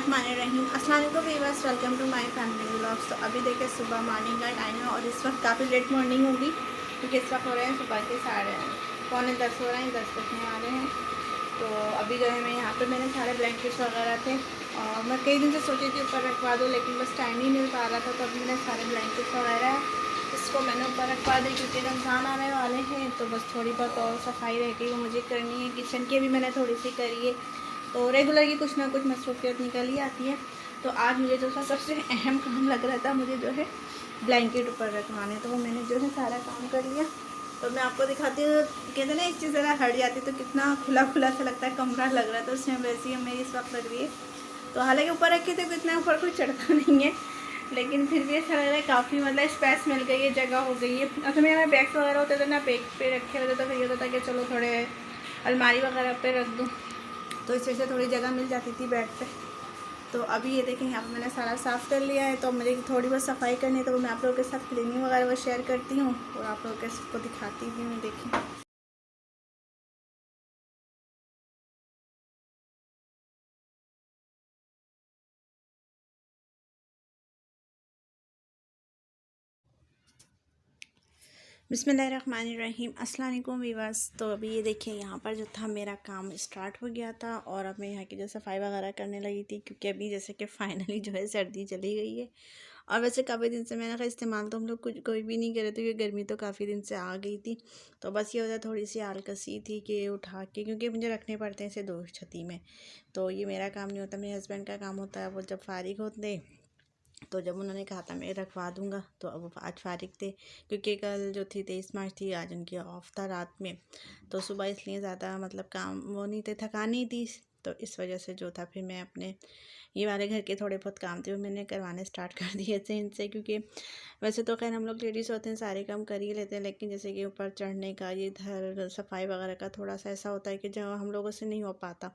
बिस्मिल्लाहिर्रहमानिर्रहीम। अस्सलाम वालेकुम viewers, welcome to my family vlogs. तो अभी देखिए सुबह मॉर्निंग का टाइम है और इस वक्त काफ़ी लेट मॉर्निंग होगी क्योंकि इस वक्त हो रहे हैं सुबह के 9:45 हो रहे हैं, 10 बजने वाले हैं। तो अभी जो है मैं यहाँ पे मेरे सारे ब्लैंकेट्स वगैरह थे और मैं कई दिन से सोची थी ऊपर रखवा दूँ, लेकिन बस टाइम ही मिल पा रहा था। तो अभी मेरे सारे ब्लैंकेट्स वगैरह इसको मैंने ऊपर रखवा दी क्योंकि रमज़ान आने वाले हैं। तो बस थोड़ी बहुत और सफाई रह गई वो मुझे करनी है। किचन की भी मैंने थोड़ी सी करी है, तो रेगुलर की कुछ ना कुछ मसरूफियत निकल ही आती है। तो आज मुझे जो था सबसे अहम काम लग रहा था, मुझे जो है ब्लैंकेट ऊपर रखवाने, तो वो मैंने जो है सारा काम कर लिया। तो मैं आपको दिखाती हूँ। कहते ना एक चीज़ ज़रा हट जाती तो कितना खुला खुला सा लगता है, कमरा लग रहा था उसमें, वैसे ही मेरी इस वक्त लग रही है। तो हालांकि ऊपर रखे थे तो इतना ऊपर कोई चढ़ता नहीं है, लेकिन फिर भी ऐसा लग रहा है काफ़ी मतलब स्पेस मिल गई है, जगह हो गई है। अगर मेरे बैग्स वगैरह होते थे ना बैग पे रखे होते तो फिर ये होता था कि चलो थोड़े अलमारी वगैरह पे रख दूँ, तो इस वजह से थोड़ी जगह मिल जाती थी बेड पे। तो अभी ये देखें यहाँ पे मैंने सारा साफ़ कर लिया है। तो मुझे थोड़ी बहुत सफाई करनी है, तो मैं आप लोगों के साथ क्लीनिंग वगैरह वो शेयर करती हूँ और आप लोगों के सबको दिखाती भी हूँ। देखें बिस्मिल्लाहिर्रहमानिर्रहीम। अस्सलाम वालेकुम वीवर्स। तो अभी ये देखिए यहाँ पर जो था मेरा काम स्टार्ट हो गया था और अब मैं यहाँ की जो सफाई वगैरह करने लगी थी क्योंकि अभी जैसे कि फ़ाइनली जो है सर्दी चली गई है। और वैसे काफ़ी दिन से मैंने कहा इस्तेमाल तो हम लोग कुछ कोई भी नहीं करे थे क्योंकि गर्मी तो काफ़ी दिन से आ गई थी। तो बस ये वजह थोड़ी सी आलकसी थी कि उठा के, क्योंकि मुझे रखने पड़ते हैं इसे दो छती में। तो ये मेरा काम नहीं होता, मेरे हस्बैंड का काम होता है। वो जब फारिग होते तो जब उन्होंने कहा था मैं रखवा दूंगा, तो अब आज फारिग थे क्योंकि कल जो थी 23 मार्च थी, आज उनकी ऑफ था रात में। तो सुबह इसलिए ज़्यादा मतलब काम वो नहीं थे, थकान नहीं थी। तो इस वजह से जो था फिर मैं अपने ये वाले घर के थोड़े बहुत काम थे वो मैंने करवाने स्टार्ट कर दिए थे इनसे, क्योंकि वैसे तो खैर हम लोग लेडीज़ होते हैं सारे काम कर ही लेते हैं, लेकिन जैसे कि ऊपर चढ़ने का, ये इधर सफाई वगैरह का थोड़ा सा ऐसा होता है कि जो हम लोगों से नहीं हो पाता।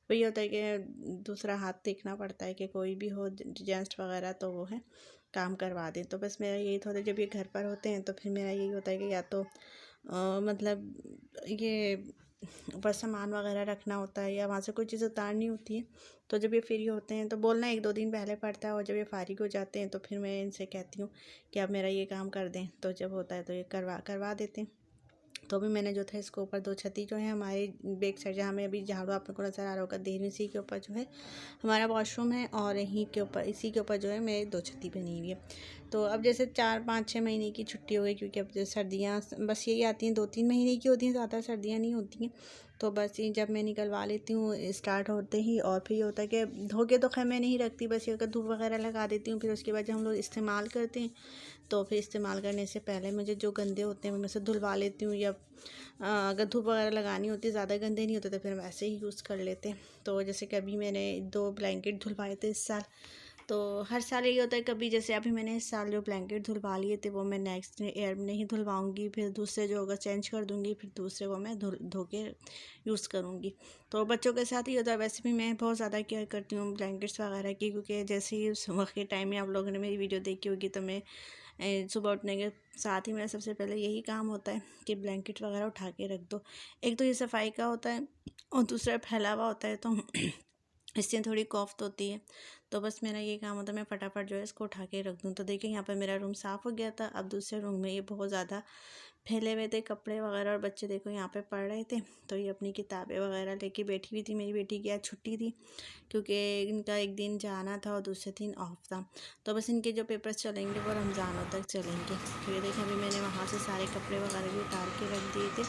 तो ये होता है कि दूसरा हाथ देखना पड़ता है कि कोई भी हो जेंट्स वगैरह तो वो है काम करवा दें। तो बस मेरा यही होता है, जब ये घर पर होते हैं तो फिर मेरा यही होता है कि या तो मतलब ये ऊपर सामान वगैरह रखना होता है या वहाँ से कोई चीज़ उतारनी होती है। तो जब ये फ्री होते हैं तो बोलना 1-2 दिन पहले पड़ता है, और जब ये फारिग हो जाते हैं तो फिर मैं इनसे कहती हूँ कि आप मेरा ये काम कर दें। तो जब होता है तो ये करवा देते हैं। तो अभी मैंने जो था इसको ऊपर दो छती जो है हमारे बैक साइड, जहाँ मैं अभी झाड़ू आप लोग को नज़र आ रहा होगा देख रही, इसी के ऊपर जो है हमारा वॉशरूम है और यहीं के ऊपर इसी के ऊपर जो है मेरी दो छती बनी हुई है। तो अब जैसे 4-5-6 महीने की छुट्टी हो गई, क्योंकि अब जैसे सर्दियाँ बस यही आती हैं, 2-3 महीने की होती हैं, ज़्यादा सर्दियाँ नहीं होती हैं। तो बस ये जब मैं निकलवा लेती हूँ स्टार्ट होते ही, और फिर ये होता है कि धो के तो खैर मैं नहीं रखती, बस ये अगर धूप वगैरह लगा देती हूँ, फिर उसके बाद जब हम लोग इस्तेमाल करते हैं तो फिर इस्तेमाल करने से पहले मुझे जो गंदे होते हैं मैं उसे धुलवा लेती हूँ, या अगर धूप वगैरह लगानी होती है, ज़्यादा गंदे नहीं होते तो फिर वैसे ही यूज़ कर लेते हैं। तो जैसे कि अभी मैंने 2 ब्लैंकेट धुलवाए थे इस साल। तो हर साल यही होता है, कभी जैसे अभी मैंने इस साल जो ब्लैंकेट धुलवा लिए थे वो मैं नेक्स्ट ईयर में ही धुलवाऊँगी, फिर दूसरे जो होगा चेंज कर दूँगी, फिर दूसरे को मैं धो के यूज़ करूँगी। तो बच्चों के साथ ही होता है। वैसे भी मैं बहुत ज़्यादा केयर करती हूँ ब्लैंकेट्स वगैरह की, क्योंकि जैसे ही सुबह के टाइम में आप लोगों ने मेरी वीडियो देखी होगी तो मैं सुबह उठने के साथ ही मेरा सबसे पहले यही काम होता है कि ब्लैंकेट वगैरह उठा के रख दो। एक तो ये सफाई का होता है और दूसरा फैला हुआ होता है, तो इससे थोड़ी कॉफ्त होती है। तो बस मेरा ये काम होता है मैं फटाफट जो है इसको उठा के रख दूँ। तो देखिए यहाँ पर मेरा रूम साफ़ हो गया था। अब दूसरे रूम में ये बहुत ज़्यादा फैले हुए थे कपड़े वगैरह, और बच्चे देखो यहाँ पे पढ़ रहे थे। तो ये अपनी किताबें वगैरह लेके बैठी हुई थी। मेरी बेटी की आज छुट्टी थी क्योंकि इनका एक दिन जाना था और दूसरे दिन ऑफ था। तो बस इनके जो पेपर्स चलेंगे वो रमज़ानों तक चलेंगे। तो ये देखें अभी मैंने वहाँ से सारे कपड़े वगैरह भी उतार के रख दिए थे,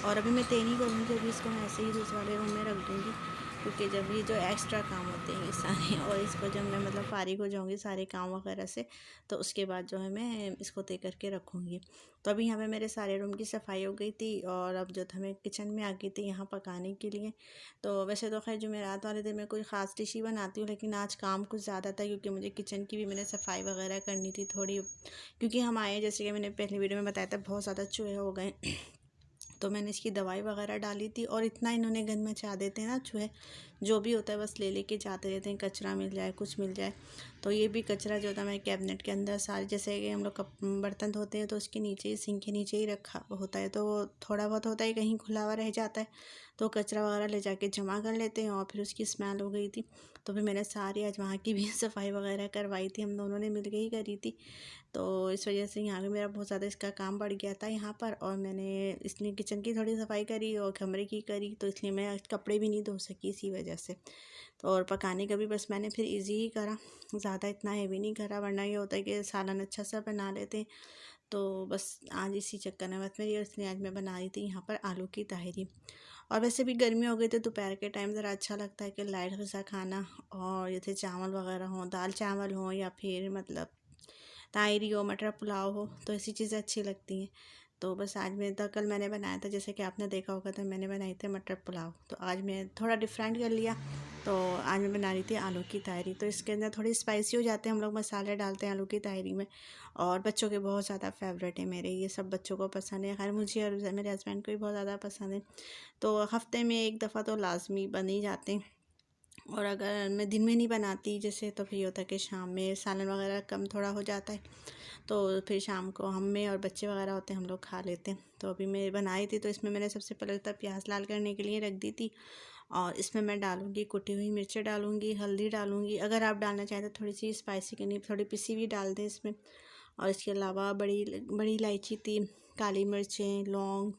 और अभी मैं तय नहीं करूँगी, अभी इसको मैं ऐसे ही दूसरे वाले रूम में रख दूँगी, क्योंकि जब ये जो एक्स्ट्रा काम होते हैं ये सारे, और इसको जब मैं मतलब फारिग हो जाऊँगी सारे काम वगैरह से, तो उसके बाद जो है मैं इसको तय करके रखूँगी। तो अभी यहाँ पे मेरे सारे रूम की सफाई हो गई थी, और अब जो था मैं किचन में आ गई थी यहाँ पकाने के लिए। तो वैसे तो खैर जुमेरात वाले दिन मैं कोई ख़ास डिश ही बनाती हूँ, लेकिन आज काम कुछ ज़्यादा था क्योंकि मुझे किचन की भी मैंने सफाई वगैरह करनी थी थोड़ी, क्योंकि हम आए जैसे कि मैंने पहली वीडियो में बताया था बहुत ज़्यादा चूहे हो गए। तो मैंने इसकी दवाई वगैरह डाली थी, और इतना इन्होंने गंद मचा देते हैं ना चूहे, जो भी होता है बस ले लेके जाते रहते हैं, कचरा मिल जाए कुछ मिल जाए। तो ये भी कचरा जो था मैं कैबिनेट के अंदर सारे, जैसे कि हम लोग कप बर्तन धोते हैं तो उसके नीचे ही, सिंक के नीचे ही रखा होता है, तो वो थोड़ा बहुत होता है कहीं खुला हुआ रह जाता है, तो कचरा वगैरह ले जाके जमा कर लेते हैं। और फिर उसकी स्मेल हो गई थी, तो फिर मैंने सारी आज वहाँ की भी सफाई वगैरह करवाई थी, हम दोनों ने मिल के ही करी थी। तो इस वजह से यहाँ पे मेरा बहुत ज़्यादा इसका काम बढ़ गया था यहाँ पर। और मैंने इसलिए किचन की थोड़ी सफाई करी और कमरे की करी, तो इसलिए मैं आज कपड़े भी नहीं धो सकी इसी वजह से। तो और पकाने का भी बस मैंने फिर इजी ही करा, ज़्यादा इतना हैवी नहीं करा, वरना ये होता है कि सालन अच्छा सा बना लेते हैं। तो बस आज इसी चक्कर में बात मेरी, और इसलिए आज मैं बना रही थी यहाँ पर आलू की ताहरी। और वैसे भी गर्मी हो गई तो दोपहर के टाइम ज़रा अच्छा लगता है कि लाइट सा खाना, और जैसे चावल वगैरह हो, दाल चावल हो, या फिर मतलब तायरी हो, मटर पुलाव हो, तो ऐसी चीज़ें अच्छी लगती हैं। तो बस आज मैं तो, कल मैंने बनाया था जैसे कि आपने देखा होगा, तो मैंने बनाई थी मटर पुलाव, तो आज मैं थोड़ा डिफरेंट कर लिया। तो आज मैं बना रही थी आलू की तायरी। तो इसके अंदर थोड़ी स्पाइसी हो जाते हैं, हम लोग मसाले डालते हैं आलू की तायरी में, और बच्चों के बहुत ज़्यादा फेवरेट है मेरे, ये सब बच्चों को पसंद है, खैर मुझे और मेरे हस्बैंड को भी बहुत ज़्यादा पसंद है। तो हफ्ते में एक दफ़ा तो लाजमी बन ही जाते हैं। और अगर मैं दिन में नहीं बनाती जैसे, तो फिर होता है कि शाम में सालन वगैरह कम थोड़ा हो जाता है, तो फिर शाम को हम में और बच्चे वगैरह होते हैं, हम लोग खा लेते हैं। तो अभी मैं बनाई थी, तो इसमें मैंने सबसे पहले तो प्याज लाल करने के लिए रख दी थी, और इसमें मैं डालूँगी कुटी हुई मिर्चें, डालूँगी हल्दी, डालूँगी अगर आप डालना चाहें तो थोड़ी सी स्पाइसी करनी, थोड़ी पिसी हुई डाल दें इसमें। और इसके अलावा बड़ी बड़ी इलायची 3, काली मिर्चें, लौंग,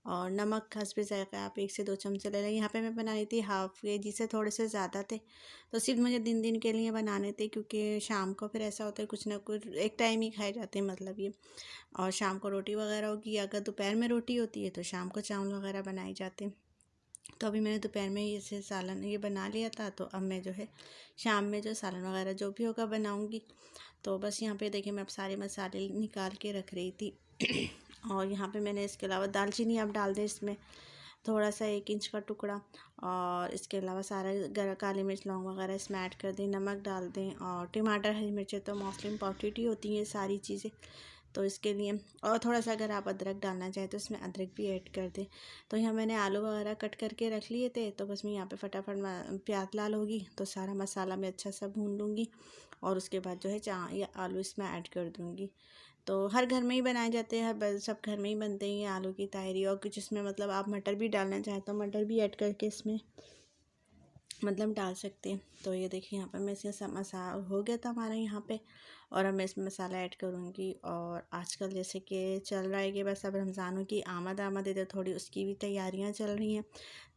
और नमक हस्बे ज़ायक़ा आप 1 से 2 चमचे ले लें। यहाँ पे मैं बना रही थी हाफ़ केजी से थोड़े से ज़्यादा थे, तो सिर्फ मुझे दिन के लिए बनाने थे, क्योंकि शाम को फिर ऐसा होता है कुछ ना कुछ एक टाइम ही खाए जाते हैं मतलब ये। और शाम को रोटी वगैरह होगी, अगर दोपहर में रोटी होती है तो शाम को चावल वगैरह बनाए जाते हैं। तो अभी मैंने दोपहर में ये से सालन ये बना लिया था, तो अब मैं जो है शाम में जो सालन वगैरह जो भी होगा बनाऊँगी। तो बस यहाँ पे देखिए मैं अब सारे मसाले निकाल के रख रही थी। और यहाँ पे मैंने इसके अलावा दालचीनी आप डाल दें इसमें, थोड़ा सा 1 इंच का टुकड़ा, और इसके अलावा सारा काली मिर्च लौंग वगैरह इसमें ऐड कर दें, नमक डाल दें, और टमाटर हरी मिर्चें तो मोस्टली इम्पॉर्टेंट ही होती हैं ये सारी चीज़ें, तो इसके लिए। और थोड़ा सा अगर आप अदरक डालना चाहें तो इसमें अदरक भी ऐड कर दें। तो यहाँ मैंने आलू वगैरह कट करके रख लिए थे, तो बस मैं यहाँ पे फटाफट प्याज लाल होगी तो सारा मसाला मैं अच्छा सा भून लूँगी, और उसके बाद जो है या आलू इसमें ऐड कर दूँगी। तो हर घर में ही बनाए जाते हैं, सब घर में ही बनते हैं ये आलू की तायरी। और कुछ इसमें मतलब आप मटर भी डालना चाहें तो मटर भी ऐड करके इसमें मतलब डाल सकते हैं। तो ये देखिए यहाँ पर मैं इसका सब मसाला हो गया था हमारा यहाँ पे, और अब मैं इसमें मसाला ऐड करूँगी। और आजकल जैसे कि चल रहा है कि बस अब रमज़ानों की आमद है, तो थोड़ी उसकी भी तैयारियाँ चल रही हैं।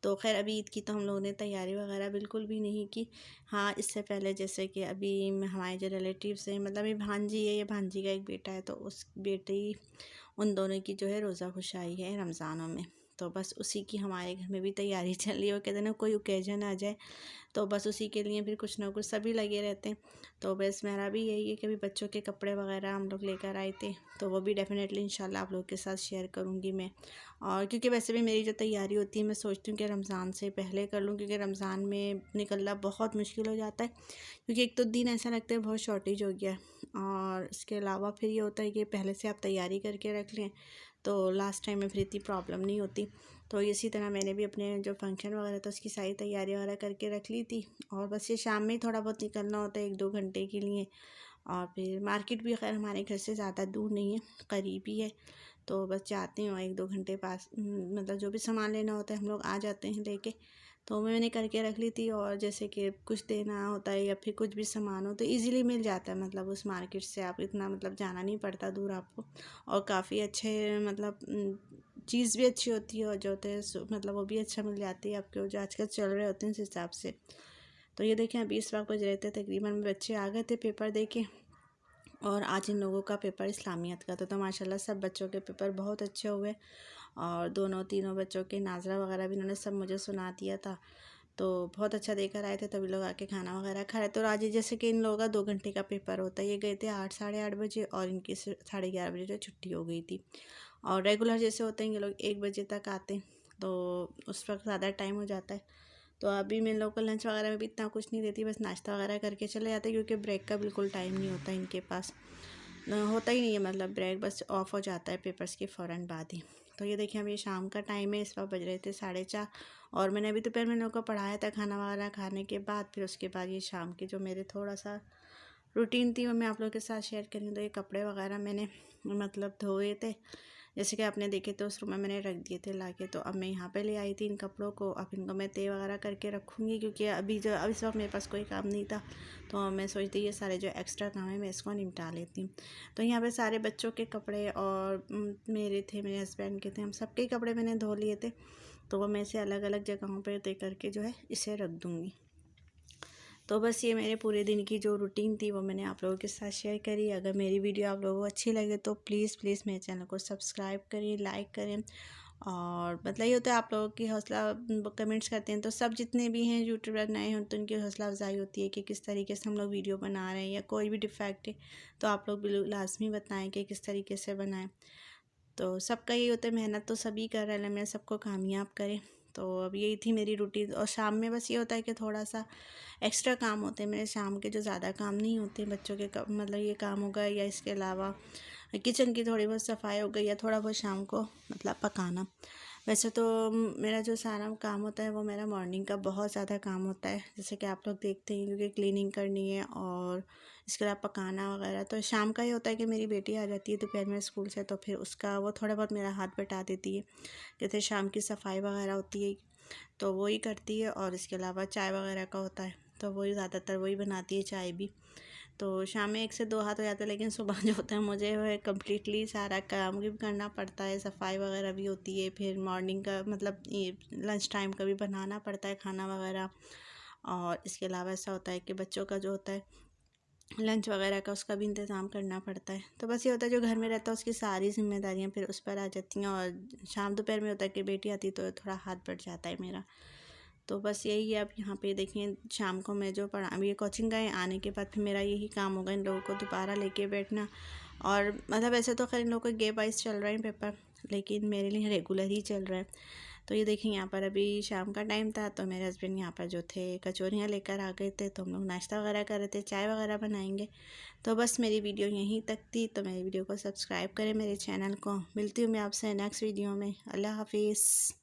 तो खैर अभी ईद की तो हम लोगों ने तैयारी वगैरह बिल्कुल भी नहीं की। हाँ, इससे पहले जैसे कि अभी हमारे जो रिलेटिव्स हैं, मतलब ये भांजी है, ये भांजी का एक बेटा है, तो उस बेटी उन दोनों की जो है रोज़ा खुशाई है रमज़ानों में। तो बस उसी की हमारे घर में भी तैयारी चल रही है। वो कहते हैं ना कोई ओकेजन आ जाए, तो बस उसी के लिए फिर कुछ ना कुछ सभी लगे रहते हैं। तो बस मेरा भी यही है कि अभी बच्चों के कपड़े वगैरह हम लोग लेकर आए थे, तो वो भी डेफ़िनेटली इंशाल्लाह आप लोग के साथ शेयर करूँगी मैं। और क्योंकि वैसे भी मेरी जो तैयारी होती है मैं सोचती हूँ कि रमज़ान से पहले कर लूँ, क्योंकि रमज़ान में निकलना बहुत मुश्किल हो जाता है, क्योंकि एक तो दिन ऐसा लगता है बहुत शॉर्टेज हो गया है, और इसके अलावा फिर ये होता है कि पहले से आप तैयारी करके रख लें तो लास्ट टाइम में फिर इतनी प्रॉब्लम नहीं होती। तो इसी तरह मैंने भी अपने जो फंक्शन वगैरह था उसकी सारी तैयारी वगैरह करके रख ली थी, और बस ये शाम में ही थोड़ा बहुत निकलना होता है 1-2 घंटे के लिए। और फिर मार्केट भी खैर हमारे घर से ज़्यादा दूर नहीं है, करीब ही है, तो बस जाते हैं और 1-2 घंटे पास मतलब जो भी सामान लेना होता है हम लोग आ जाते हैं लेके। तो मैंने करके रख ली थी, और जैसे कि कुछ देना होता है या फिर कुछ भी सामान हो तो इजीली मिल जाता है, मतलब उस मार्केट से आप इतना मतलब जाना नहीं पड़ता दूर आपको, और काफ़ी अच्छे मतलब चीज़ भी अच्छी होती है, और जो होते हैं मतलब वो भी अच्छा मिल जाती है आपके, जो आजकल चल रहे होते हैं उस हिसाब से। तो ये देखें अभी इस वक्त बज रहे थे तकरीबन, बच्चे आ गए थे पेपर दे के, और आज इन लोगों का पेपर इस्लामियत का था, तो माशाल्लाह सब बच्चों के पेपर बहुत अच्छे हुए, और दोनों तीनों बच्चों के नाज़रा वगैरह भी इन्होंने सब मुझे सुना दिया था। तो बहुत अच्छा देकर आए थे, तभी लोग आके खाना वगैरह खा रहे। तो आज जैसे कि इन लोगों का 2 घंटे का पेपर होता है, ये गए थे 8 साढ़े 8 बजे, और इनकी 11:30 बजे जो छुट्टी हो गई थी। और रेगुलर जैसे होते हैं ये लोग 1 बजे तक आते हैं, तो उस वक्त ज़्यादा टाइम हो जाता है। तो अभी मैं इन लोग को लंच वगैरह में भी इतना कुछ नहीं देती, बस नाश्ता वगैरह करके चले जाते, क्योंकि ब्रेक का बिल्कुल टाइम नहीं होता इनके पास। होता ही नहीं है, मतलब ब्रेक बस ऑफ हो जाता है पेपर्स के फ़ौरन बाद ही। तो ये देखिए अभी शाम का टाइम है, इस वक्त बज रहे थे 4:30 और मैंने अभी दोपहर में लोगों को पढ़ाया था खाना वगैरह खाने के बाद। फिर उसके बाद ये शाम की जो मेरे थोड़ा सा रूटीन थी वो मैं आप लोगों के साथ शेयर करूँ। तो ये कपड़े वगैरह मैंने मतलब धोए थे, जैसे कि आपने देखे थे उस रूम में मैंने रख दिए थे लाके। तो अब मैं यहाँ पे ले आई थी इन कपड़ों को। अब इनको मैं तय वगैरह करके रखूँगी, क्योंकि अब इस वक्त मेरे पास कोई काम नहीं था। तो मैं सोचती ये सारे जो एक्स्ट्रा काम है मैं इसको निपटा लेती हूँ। तो यहाँ पे सारे बच्चों के कपड़े और मेरे थे, मेरे हस्बैंड के थे, हम सबके कपड़े मैंने धो लिए थे। तो वो मैं इसे अलग अलग जगहों पर तय करके जो है इसे रख दूँगी। तो बस ये मेरे पूरे दिन की जो रूटीन थी वो मैंने आप लोगों के साथ शेयर करी। अगर मेरी वीडियो आप लोगों को अच्छी लगे तो प्लीज़ मेरे चैनल को सब्सक्राइब करिए, लाइक करें। और मतलब ये होता है आप लोगों की हौसला कमेंट्स करते हैं तो सब जितने भी हैं यूट्यूबर नए हैं तो उनकी हौसला अफजाई होती है कि किस तरीके से हम लोग वीडियो बना रहे हैं, या कोई भी डिफेक्ट है तो आप लोग बिल्कुल लाजमी बताएं कि किस तरीके से बनाएं। तो सबका यही होता है, मेहनत तो सभी कर रहे हैं, मैं सबको कामयाब करें। तो अब यही थी मेरी रूटीन। और शाम में बस ये होता है कि थोड़ा सा एक्स्ट्रा काम होते हैं मेरे शाम के, जो ज़्यादा काम नहीं होते बच्चों के मतलब ये काम होगा, या इसके अलावा किचन की थोड़ी बहुत सफाई हो गई, या थोड़ा बहुत शाम को मतलब पकाना। वैसे तो मेरा जो सारा काम होता है वो मेरा मॉर्निंग का बहुत ज़्यादा काम होता है, जैसे कि आप लोग देखते हैं, क्योंकि क्लीनिंग करनी है और इसके अलावा पकाना वगैरह। तो शाम का ये होता है कि मेरी बेटी आ जाती है दोपहर में स्कूल से, तो फिर उसका वो थोड़ा बहुत मेरा हाथ बटा देती है। जैसे शाम की सफाई वगैरह होती है तो वही करती है, और इसके अलावा चाय वगैरह का होता है तो वही ज़्यादातर वही बनाती है चाय भी। तो शाम में 1 से 2 हाथ हो जाता है, लेकिन सुबह जो होता है मुझे वह कम्प्लीटली सारा काम भी करना पड़ता है, सफाई वगैरह भी होती है, फिर मॉर्निंग का मतलब ये लंच टाइम का भी बनाना पड़ता है खाना वगैरह। और इसके अलावा ऐसा होता है कि बच्चों का जो होता है लंच वगैरह का उसका भी इंतज़ाम करना पड़ता है। तो बस ये होता है जो घर में रहता है उसकी सारी जिम्मेदारियाँ फिर उस पर आ जाती हैं, और शाम दोपहर में होता है कि बेटी आती तो थोड़ा हाथ बढ़ जाता है मेरा। तो बस यही है। अब यहाँ पे देखिए शाम को मैं जो पढ़ा, अभी ये कोचिंग गए आने के बाद फिर मेरा यही काम होगा इन लोगों को दोबारा लेके बैठना। और मतलब ऐसे तो खैर इन लोगों के गे वाइज चल रहे हैं पेपर, लेकिन मेरे लिए रेगुलर ही चल रहा है। तो ये देखिए यहाँ पर अभी शाम का टाइम था तो मेरे हस्बैंड यहाँ पर जो थे कचौरियाँ लेकर आ गए थे, तो हम लोग नाश्ता वगैरह कर रहे थे, चाय वगैरह बनाएंगे। तो बस मेरी वीडियो यहीं तक थी। तो मेरी वीडियो को सब्सक्राइब करें मेरे चैनल को। मिलती हूँ मैं आपसे नेक्स्ट वीडियो में। अल्लाह हाफिज़।